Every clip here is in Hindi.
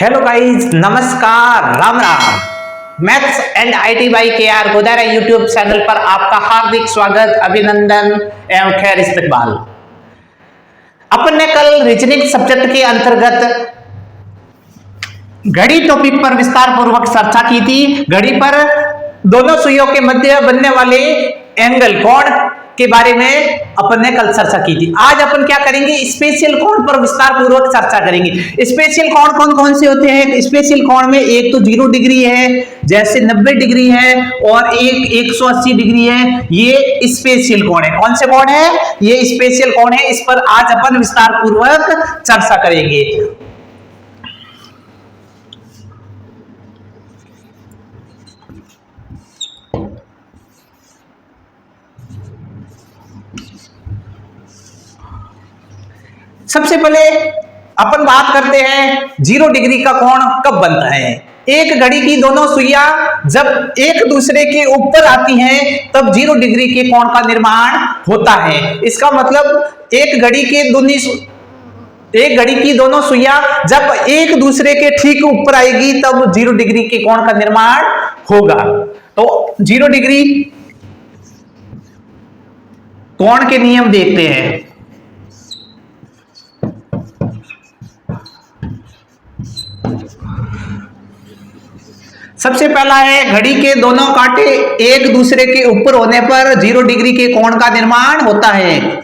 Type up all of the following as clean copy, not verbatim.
हेलो गाइस, नमस्कार, Ram Ram. Maths and IT by KR Godara YouTube channel पर आपका हार्दिक स्वागत, अभिनंदन एवं खैर इस्तकबाल। अपन ने कल रीजनिंग सब्जेक्ट के अंतर्गत घड़ी टॉपिक पर विस्तार पूर्वक चर्चा की थी। घड़ी पर दोनों सुइयों के मध्य बनने वाले एंगल कोण के बारे में अपन ने कल चर्चा की थी। आज अपन क्या करेंगे, स्पेशल कोण पर विस्तार पूर्वक चर्चा करेंगे। स्पेशल कोण कौन कौन से होते हैं? स्पेशल कोण में एक तो 0 डिग्री है, जैसे 90 डिग्री है, और एक 180 डिग्री है। ये स्पेशल कोण है। कौन से कोण है? ये स्पेशल कोण है। इस पर आज अपन विस्तार पूर्वक चर्चा करेंगे। सबसे पहले अपन बात करते हैं 0 डिग्री का कोण कब बनता है। एक घड़ी की दोनों सुइयां जब एक दूसरे के ऊपर आती हैं तब 0 डिग्री के कोण का निर्माण होता है। इसका मतलब एक घड़ी की दोनों सुइयां जब एक दूसरे के ठीक ऊपर आएगी तब 0 डिग्री के कोण का निर्माण होगा। तो 0 डिग्री कोण के नियम देखते हैं। सबसे पहला है, घड़ी के दोनों कांटे एक दूसरे के ऊपर होने पर 0 डिग्री के कोण का निर्माण होता है।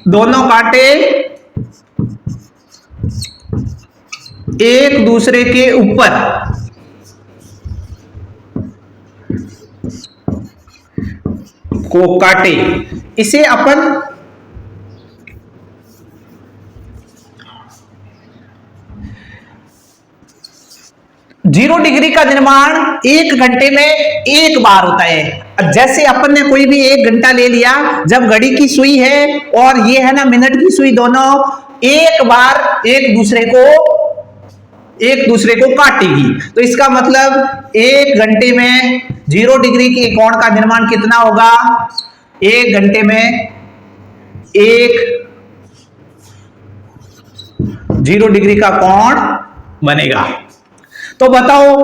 दोनों कांटे एक दूसरे के ऊपर को काटे, इसे अपन 0 डिग्री का निर्माण 1 घंटे में एक बार होता है। जैसे अपन ने कोई भी 1 घंटा ले लिया, जब घड़ी की सुई है और ये है ना मिनट की सुई, दोनों एक बार एक दूसरे को काटेगी। तो इसका मतलब 1 घंटे में 0 डिग्री के कोण का निर्माण कितना होगा? 1 घंटे में 0 डिग्री का कोण बनेगा। तो बताओ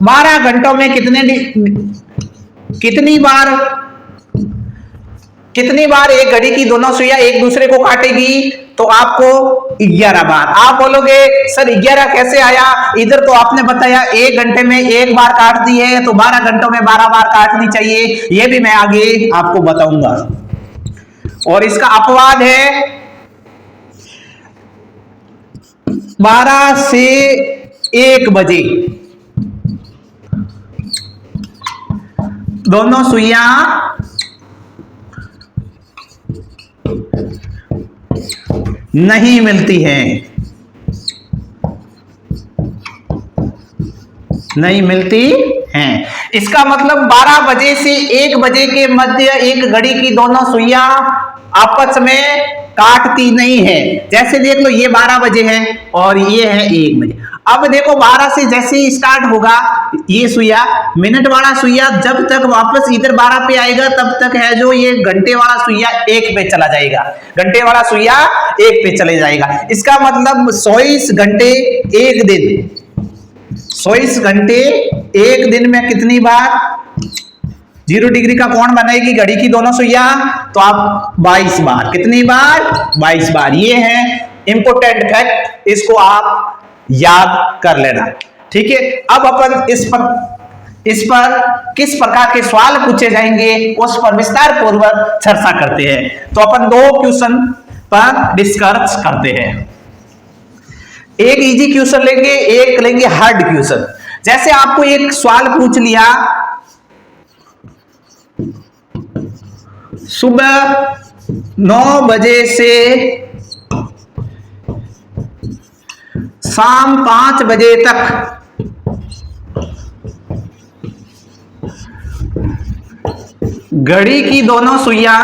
12 घंटों में कितनी बार एक घड़ी की दोनों सुइयां एक दूसरे को काटेगी? तो आपको 11 बार। आप बोलोगे सर 11 कैसे आया? इधर तो आपने बताया 1 घंटे में 1 बार काट दी है, तो 12 घंटों में 12 बार काटनी चाहिए। ये भी मैं आगे आपको बताऊंगा। और इसका अपवाद है 12 से 1 बजे दोनों सुइयां नहीं मिलती हैं, इसका मतलब 12 बजे से 1 बजे के मध्य एक घड़ी की दोनों सुइयां आपस में काटती नहीं है। जैसे देख लो, ये 12 बजे है और ये है 1 बजे। अब देखो 12 से जैसे ही स्टार्ट होगा ये सुइया, मिनट वाला सुइया जब तक वापस इधर 12 पे आएगा तब तक है जो ये घंटे वाला सुइया 1 पे चला जाएगा। घंटे वाला सुइया 1 पे चले जाएगा। इसका मतलब 24 घंटे 1 दिन, 24 घंटे 1 दिन में कितनी बार 0 डिग्री का कोण बनेगी घड़ी की दोनों सुइयां? तो आप 22 बार। कितनी बार? 22 बार। ये है इंपोर्टेंट फैक्ट, इसको आप याद कर लेना, ठीक है। अब अपन इस पर किस प्रकार के सवाल पूछे जाएंगे उस पर विस्तार पूर्वक चर्चा करते हैं। तो अपन 2 क्वेश्चन पर डिस्कस करते हैं। एक इजी क्वेश्चन लेंगे, एक लेंगे हार्ड क्वेश्चन। जैसे आपको एक सवाल पूछ लिया, सुबह 9 बजे से शाम 5 बजे तक घड़ी की दोनों सुइयां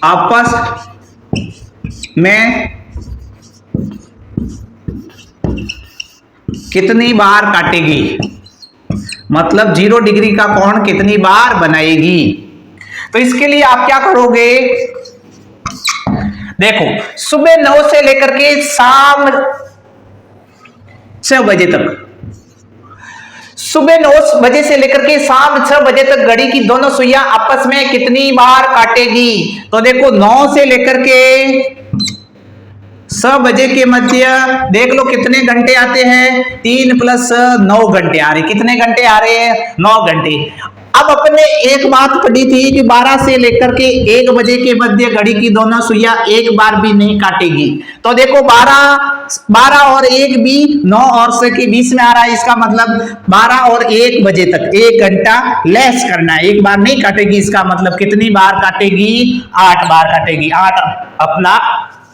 आपस में कितनी बार काटेगी, मतलब 0 डिग्री का कोण कितनी बार बनाएगी। तो इसके लिए आप क्या करोगे, देखो सुबह 9 से लेकर के शाम 6 बजे तक, सुबह 9 बजे से लेकर के शाम 6 बजे तक घड़ी की दोनों सुइयां आपस में कितनी बार काटेगी। तो देखो 9 से लेकर के 6 बजे के मध्य देख लो कितने घंटे आते हैं, 3 + 9 घंटे आ रहे। कितने घंटे आ रहे हैं, 9 घंटे। अब अपने एक बात पढ़ी थी कि 12 से लेकर के 1 बजे के मध्य घड़ी की दोनों सुइयां एक बार भी नहीं काटेगी। तो देखो 12 और 1 भी 9 और 6 के बीच में आ रहा है, इसका मतलब 12 और 1 बजे तक 1 घंटा लेस करना है, एक बार नहीं काटेगी। इसका मतलब कितनी बार काटेगी, 8 बार काटेगी। 8 अपना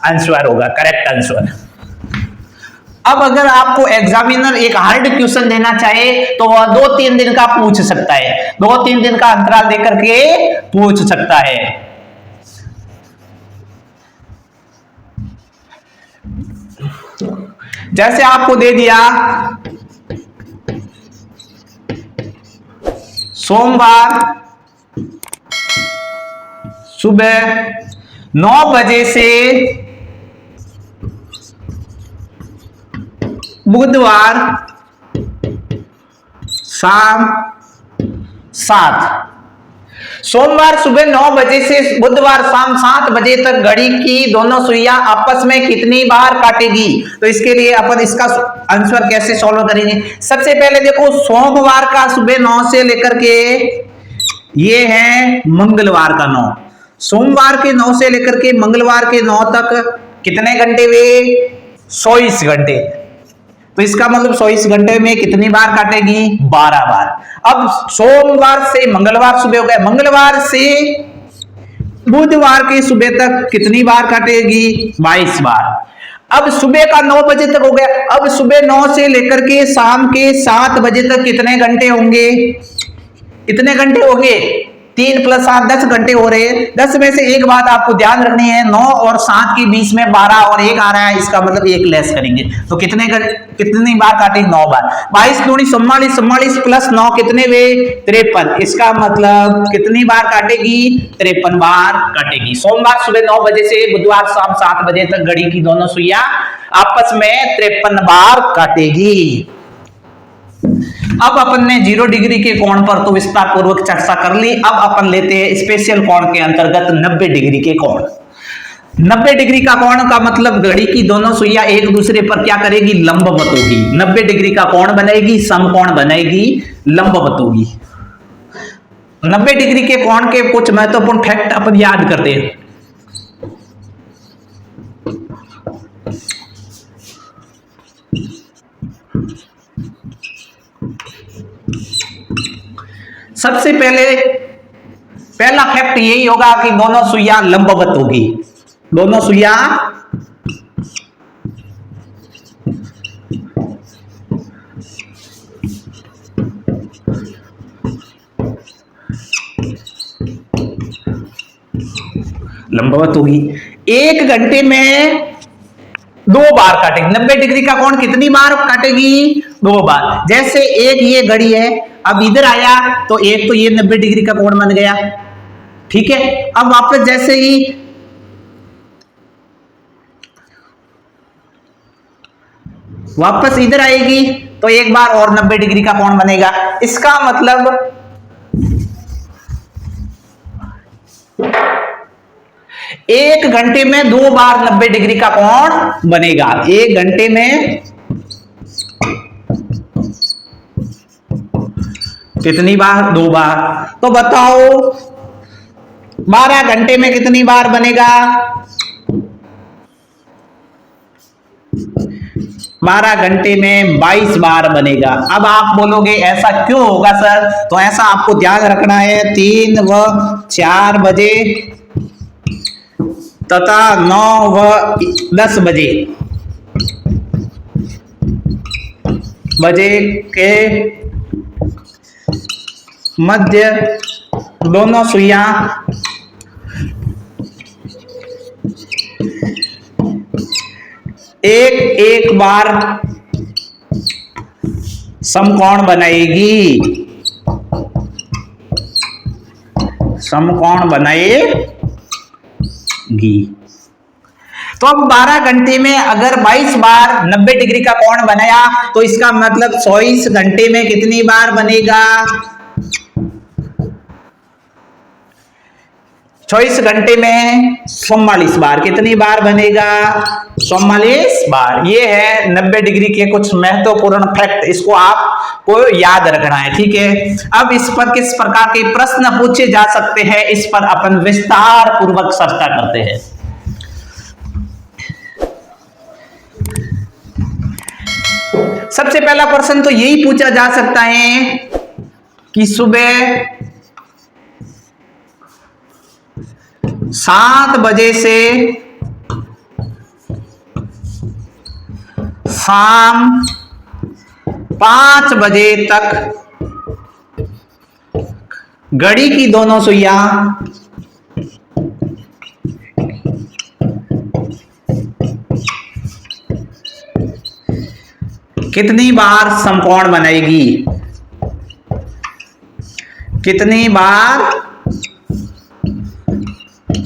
आंसर होगा, करेक्ट आंसर। अब अगर आपको एग्जामिनर एक हार्ड क्वेश्चन देना चाहे तो वह 2-3 दिन का पूछ सकता है, 2-3 दिन का अंतराल देकर के पूछ सकता है। जैसे आपको दे दिया सोमवार सुबह 9 बजे से बुधवार शाम 7, सोमवार सुबह 9 बजे से बुधवार शाम 7 बजे तक घड़ी की दोनों सुइयां आपस में कितनी बार काटेगी। तो इसके लिए अपन इसका आंसर कैसे सॉल्व करेंगे। सबसे पहले देखो सोमवार का सुबह 9 से लेकर के ये है मंगलवार का 9, सोमवार के 9 से लेकर के मंगलवार के 9 तक कितने घंटे हुए, 24 घंटे। तो इसका मतलब 24 घंटे में कितनी बार काटेगी, 12 बार। अब सोमवार से मंगलवार सुबह हो गया, मंगलवार से बुधवार के सुबह तक कितनी बार काटेगी, 22 बार। अब सुबह का 9 बजे तक हो गया, अब सुबह 9 से लेकर के शाम के 7 बजे तक कितने घंटे होंगे, कितने घंटे हो गए, 3 + 7 10 घंटे हो रहे हैं। 10 में से एक बात आपको ध्यान रखनी है, 9 और 7 के बीच में 12 और 1 आ रहा है, इसका मतलब 1 लेस करेंगे। तो कितनी बार काटेंगे, 9 बार। 22 दूनी 44, 44 + 9 कितने वे, 53। इसका मतलब कितनी बार काटेगी, 53 बार काटेगी। सोमवार सुबह 9 बजे से बुधवार शाम 7 बजे तक घड़ी की दोनों सुइयां आपस में 53 बार काटेगी। अब अपन ने 0 डिग्री के कोण पर तो विस्तार पूर्वक चर्चा कर ली। अब अपन लेते हैं स्पेशल कोण के अंतर्गत 90 डिग्री के कोण। 90 डिग्री का कोण का मतलब घड़ी की दोनों सुइयां एक दूसरे पर क्या करेगी, लंबवत होगी। 90 डिग्री का कोण बनाएगी, समकोण बनाएगी, लंबवत होगी। 90 डिग्री के कोण के कुछ महत्वपूर्ण फैक्ट अपन याद करते हैं। सबसे पहला फैक्ट यही होगा कि दोनों सुइयां लंबवत होगी, दोनों सुइयां लंबवत होगी। 1 घंटे में 2 बार काटेगी। 90 डिग्री का कोण कितनी बार काटेगी, 2 बार। जैसे एक ये घड़ी है, अब इधर आया तो एक तो ये 90 डिग्री का कोण बन गया, ठीक है। अब वापस जैसे ही वापस इधर आएगी तो एक बार और 90 डिग्री का कोण बनेगा। इसका मतलब 1 घंटे में 2 बार 90 डिग्री का कोण बनेगा। 1 घंटे में कितनी बार, 2 बार। तो बताओ 12 घंटे में कितनी बार बनेगा, 12 घंटे में 22 बार बनेगा। अब आप बोलोगे ऐसा क्यों होगा सर, तो ऐसा आपको ध्यान रखना है 3 व 4 बजे तथा 9 व 10 बजे के मध्य दोनों सुइयां एक बार समकोण बनाएगी, समकोण बनाएगी। तो अब 12 घंटे में अगर 22 बार 90 डिग्री का कोण बनाया तो इसका मतलब 24 घंटे में कितनी बार बनेगा? 24 घंटे में 44 बार। कितनी बार बनेगा? 44 बार। ये है 90 डिग्री के कुछ महत्वपूर्ण फैक्ट, इसको आपको याद रखना है, ठीक है। अब इस पर किस प्रकार के प्रश्न पूछे जा सकते हैं, इस पर अपन विस्तार पूर्वक चर्चा करते हैं। सबसे पहला प्रश्न तो यही पूछा जा सकता है कि सुबह 7 बजे से शाम 5 बजे तक घड़ी की दोनों सुइयां कितनी बार समकोण बनाएगी? कितनी बार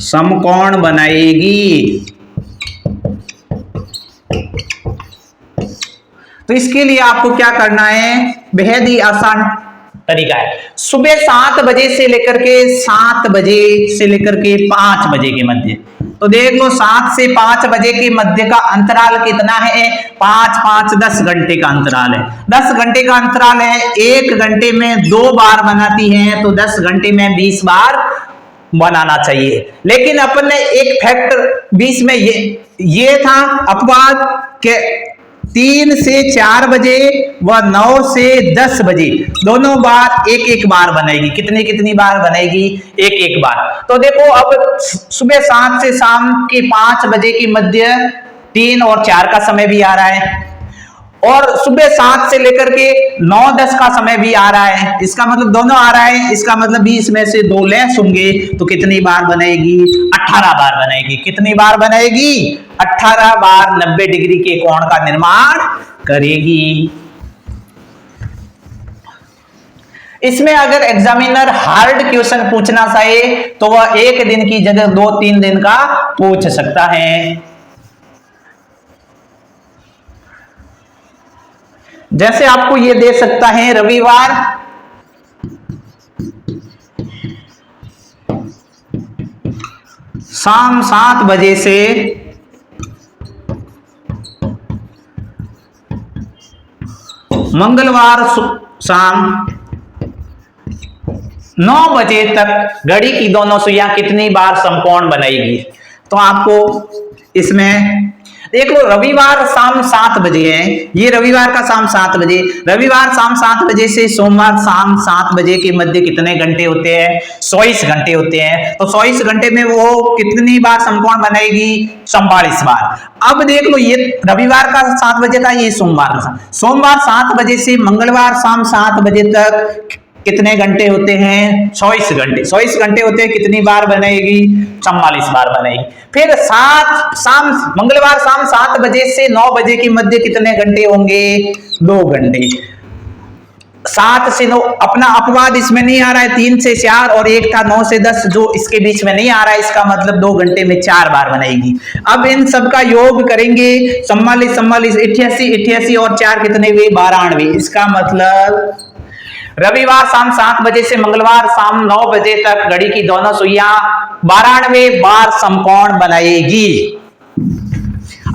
समकोण बनाएगी? तो इसके लिए आपको क्या करना है, बेहद ही आसान तरीका है। सुबह 7 बजे से लेकर के 7 बजे से लेकर के 5 बजे के मध्य, तो देख लो 7 से 5 बजे के मध्य का अंतराल कितना है? 5 5 10 घंटे का अंतराल है। 10 घंटे का अंतराल है, 1 घंटे में 2 बार बनाती है, तो 10 घंटे में 20 बार बनाना चाहिए। लेकिन अपन ने एक फैक्टर बीच में ये था अपवाद के 3 से 4 बजे व 9 से 10 बजे दोनों बार एक एक बार बनेगी। कितनी कितनी बार बनेगी? एक एक बार। तो देखो अब सुबह 7 से शाम के 5 बजे के मध्य 3 और 4 का समय भी आ रहा है, और सुबह 7 से लेकर के 9-10 का समय भी आ रहा है। इसका मतलब दोनों आ रहा है, इसका मतलब 20 में से 2 लेस होंगे, तो कितनी बार बनेगी? 18 बार बनेगी। कितनी बार बनेगी? 18 बार 90 डिग्री के कोण का निर्माण करेगी। इसमें अगर एग्जामिनर हार्ड क्वेश्चन पूछना चाहे तो वह 1 दिन की जगह 2-3 दिन का पूछ सकता है। जैसे आपको ये दे सकता है, रविवार शाम 7 बजे से मंगलवार शाम 9 बजे तक घड़ी की दोनों सुइयां कितनी बार समकोण बनाएगी? तो आपको इसमें देख लो, रविवार शाम 7 बजे है, ये रविवार का शाम 7 बजे, रविवार शाम 7 बजे से सोमवार शाम 7 बजे के मध्य कितने घंटे होते हैं? 24 घंटे होते हैं। तो 24 घंटे में वो कितनी बार समकोण बनाएगी? 44 बार। अब देख लो, ये रविवार का 7 बजे था, ये सोमवार का। सोमवार 7 बजे से मंगलवार शाम 7 बजे तक कितने घंटे होते हैं? 24 घंटे। 24 घंटे होते हैं, कितनी बार बनेगी? 44 बार बनेगी। फिर मंगलवार शाम 7 बजे से 9 बजे के मध्य कितने घंटे होंगे? 2 घंटे। 7 से 9 अपना अपवाद इसमें नहीं आ रहा है, 3 से 4 और एक था 9 से 10 जो इसके बीच में नहीं आ रहा है, इसका मतलब 2 घंटे में 4 बार बनेगी। अब इन सब का योग करेंगे, 44 44 88 88 और 4 कितने हुए? 92। इसका मतलब रविवार शाम 7 बजे से मंगलवार शाम 9 बजे तक घड़ी की दोनों सुइयां 92 बार समकोण बनाएगी।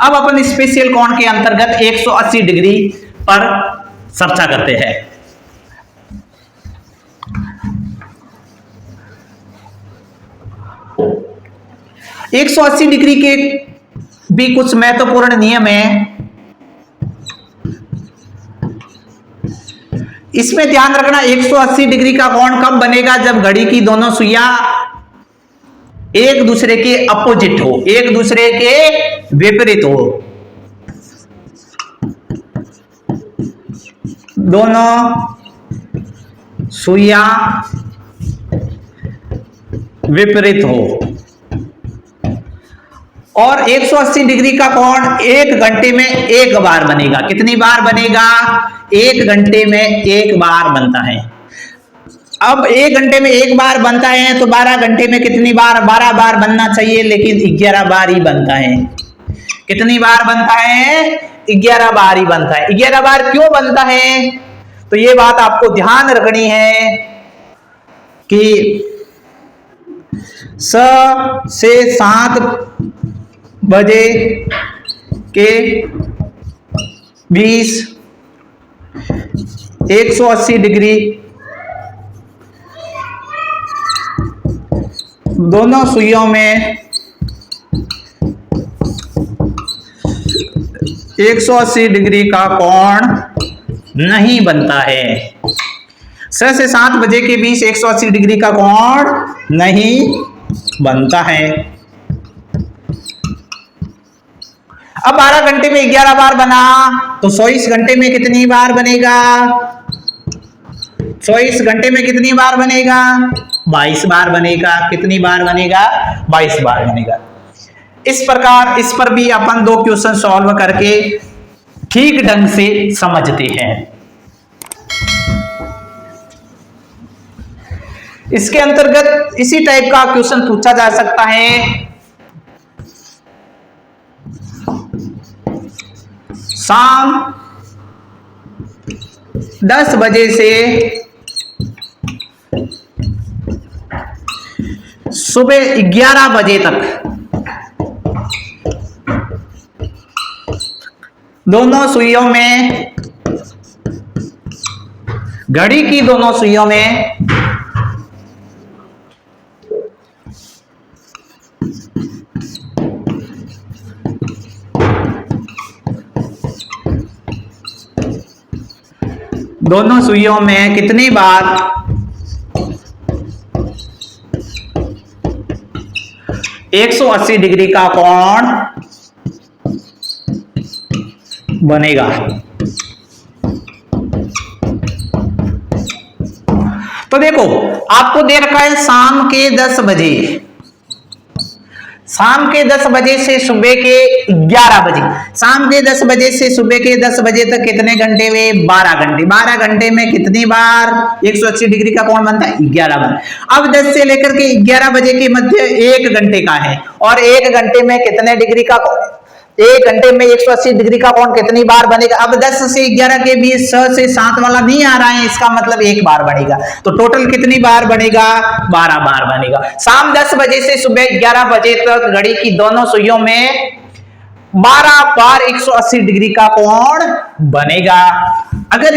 अब अपन स्पेशल कोण के अंतर्गत 180 डिग्री पर चर्चा करते हैं। एक 180 डिग्री के भी कुछ महत्वपूर्ण नियम है। इसमें ध्यान रखना, 180 डिग्री का कोण कब बनेगा? जब घड़ी की दोनों सुइयां एक दूसरे के अपोजिट हो, एक दूसरे के विपरीत हो। दोनों सुइयां विपरीत हो। और 180 डिग्री का कोण 1 घंटे में एक बार बनेगा। कितनी बार बनेगा? 1 घंटे में एक बार बनता है। अब 1 घंटे में एक बार बनता है तो 12 घंटे में कितनी बार? 12 बार बनना चाहिए, लेकिन 11 बार ही बनता है। कितनी बार बनता है? 11 बार ही बनता है। 11 बार क्यों बनता है? तो ये बात आपको ध्यान रखनी है कि 6 से 7 बजे के 20 180 डिग्री दोनों सुइयों में 180 डिग्री का कोण नहीं बनता है। 6 से 7 बजे के बीच 180 डिग्री का कोण नहीं बनता है। अब 12 घंटे में 11 बार बना तो 24 घंटे में कितनी बार बनेगा? 24 घंटे में कितनी बार बनेगा? 22 बार बनेगा। कितनी बार बनेगा? 22 बार बनेगा। इस प्रकार इस पर भी अपन 2 क्वेश्चन सॉल्व करके ठीक ढंग से समझते हैं। इसके अंतर्गत इसी टाइप का क्वेश्चन पूछा जा सकता है। शाम 10 बजे से सुबह 11 बजे तक दोनों सुइयों में, घड़ी की दोनों सुइयों में कितनी बार 180 डिग्री का कोण बनेगा। तो देखो आपको दे रखा है शाम के 10 बजे, शाम के 10 बजे से सुबह के 11 बजे, शाम के 10 बजे से सुबह के 10 बजे तक कितने घंटे हुए? 12 घंटे। 12 घंटे में कितनी बार 180 डिग्री का कोण बनता है? 11 बार। अब 10 से लेकर के 11 बजे के मध्य 1 घंटे का है, और 1 घंटे में कितने डिग्री का कोण? 1 घंटे में 180 डिग्री का कोण कितनी बार बनेगा? अब 10 से 11 के बीच 6 से 7 वाला नहीं आ रहा है, इसका मतलब 1 बार बनेगा। तो टोटल कितनी बार बनेगा? 12 बार बनेगा। शाम 10 बजे से सुबह 11 बजे तक घड़ी की दोनों सुइयों में 12 बार 180 डिग्री का कोण बनेगा। अगर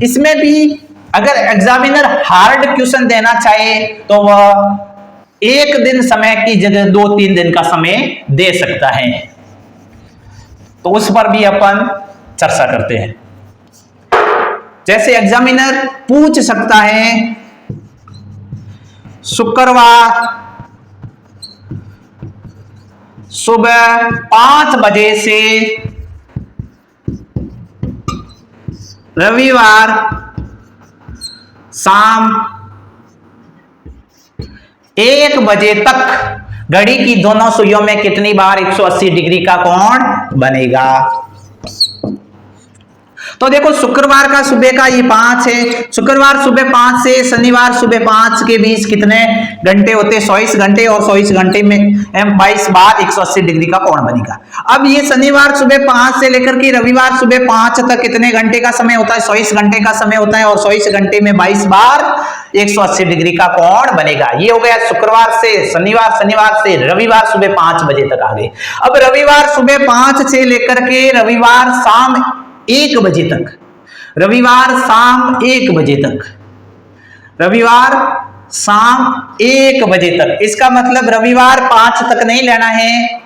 इसमें भी अगर एग्जामिनर हार्ड क्वेश्चन देना चाहे तो वह 1 दिन समय की जगह 2-3 दिन का समय दे सकता है। तो उस पर भी अपन चर्चा करते हैं। जैसे एग्जामिनर पूछ सकता है शुक्रवार सुबह 5 बजे से रविवार शाम 1 बजे तक घड़ी की दोनों सुइयों में कितनी बार 180 डिग्री का कोण बनेगा? तो देखो शुक्रवार का सुबह का ये 5 है। शुक्रवार सुबह 5 से शनिवार सुबह 5 के बीच कितने घंटे होते? 24 घंटे, और 24 घंटे में 22 बार 180 डिग्री का कोण बनेगा। अब ये शनिवार सुबह 5 से लेकर के रविवार सुबह 5 तक कितने घंटे का समय होता है? 24 घंटे का समय होता है, और 24 घंटे में 22 बार 180 डिग्री का कोण बनेगा। ये हो गया शुक्रवार से शनिवार, शनिवार से रविवार सुबह 5 बजे तक आ गए। अब रविवार सुबह 5 से लेकर के रविवार शाम 1 बजे तक, रविवार शाम 1 बजे तक, रविवार शाम 1 बजे तक, इसका मतलब रविवार 5 तक नहीं लेना है।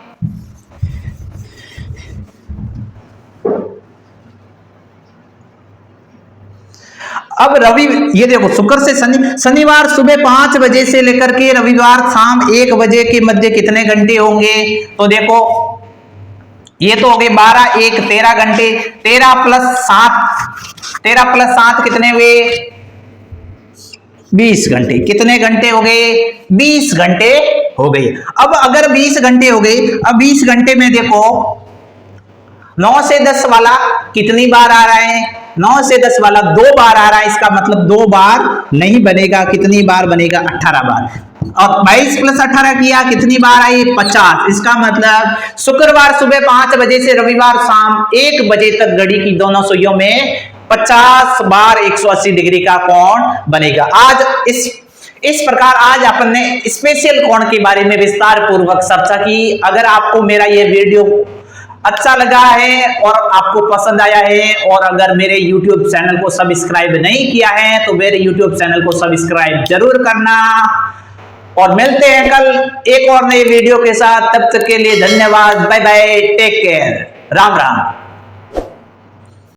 अब ये देखो शुक्र से शनिवार सुबह 5 बजे से लेकर के रविवार शाम 1 बजे के मध्य कितने घंटे होंगे? तो देखो ये तो हो गए 12, 1 13 घंटे। 13 + 7 कितने हुए? 20 घंटे। कितने घंटे हो गए? 20 घंटे हो गए। अब अगर 20 घंटे हो गए, अब 20 घंटे में देखो 9 से 10 वाला कितनी बार आ रहा है? 9 से 10 वाला 2 बार आ रहा है, इसका मतलब 2 बार नहीं बनेगा। कितनी बार बनेगा? 18 बार। और 22 प्लस 18 किया, कितनी बार आई? 50। इसका मतलब शुक्रवार सुबह 5 बजे से रविवार शाम 1 बजे तक घड़ी की दोनों सुइयों में 50 बार 180 डिग्री का कोण बनेगा। आज इस प्रकार आज अपन ने स्पेशल कोण के बारे में विस्तार पूर्वक चर्चा की। अगर आपको मेरा ये वीडियो अच्छा लगा है और आपको पसंद आया है, और अगर मेरे YouTube चैनल को सब्सक्राइब नहीं किया है तो मेरे YouTube चैनल को सब्सक्राइब जरूर करना। और मिलते हैं कल एक और नए वीडियो के साथ। तब तक के लिए धन्यवाद। Bye bye, take care, Ram Ram.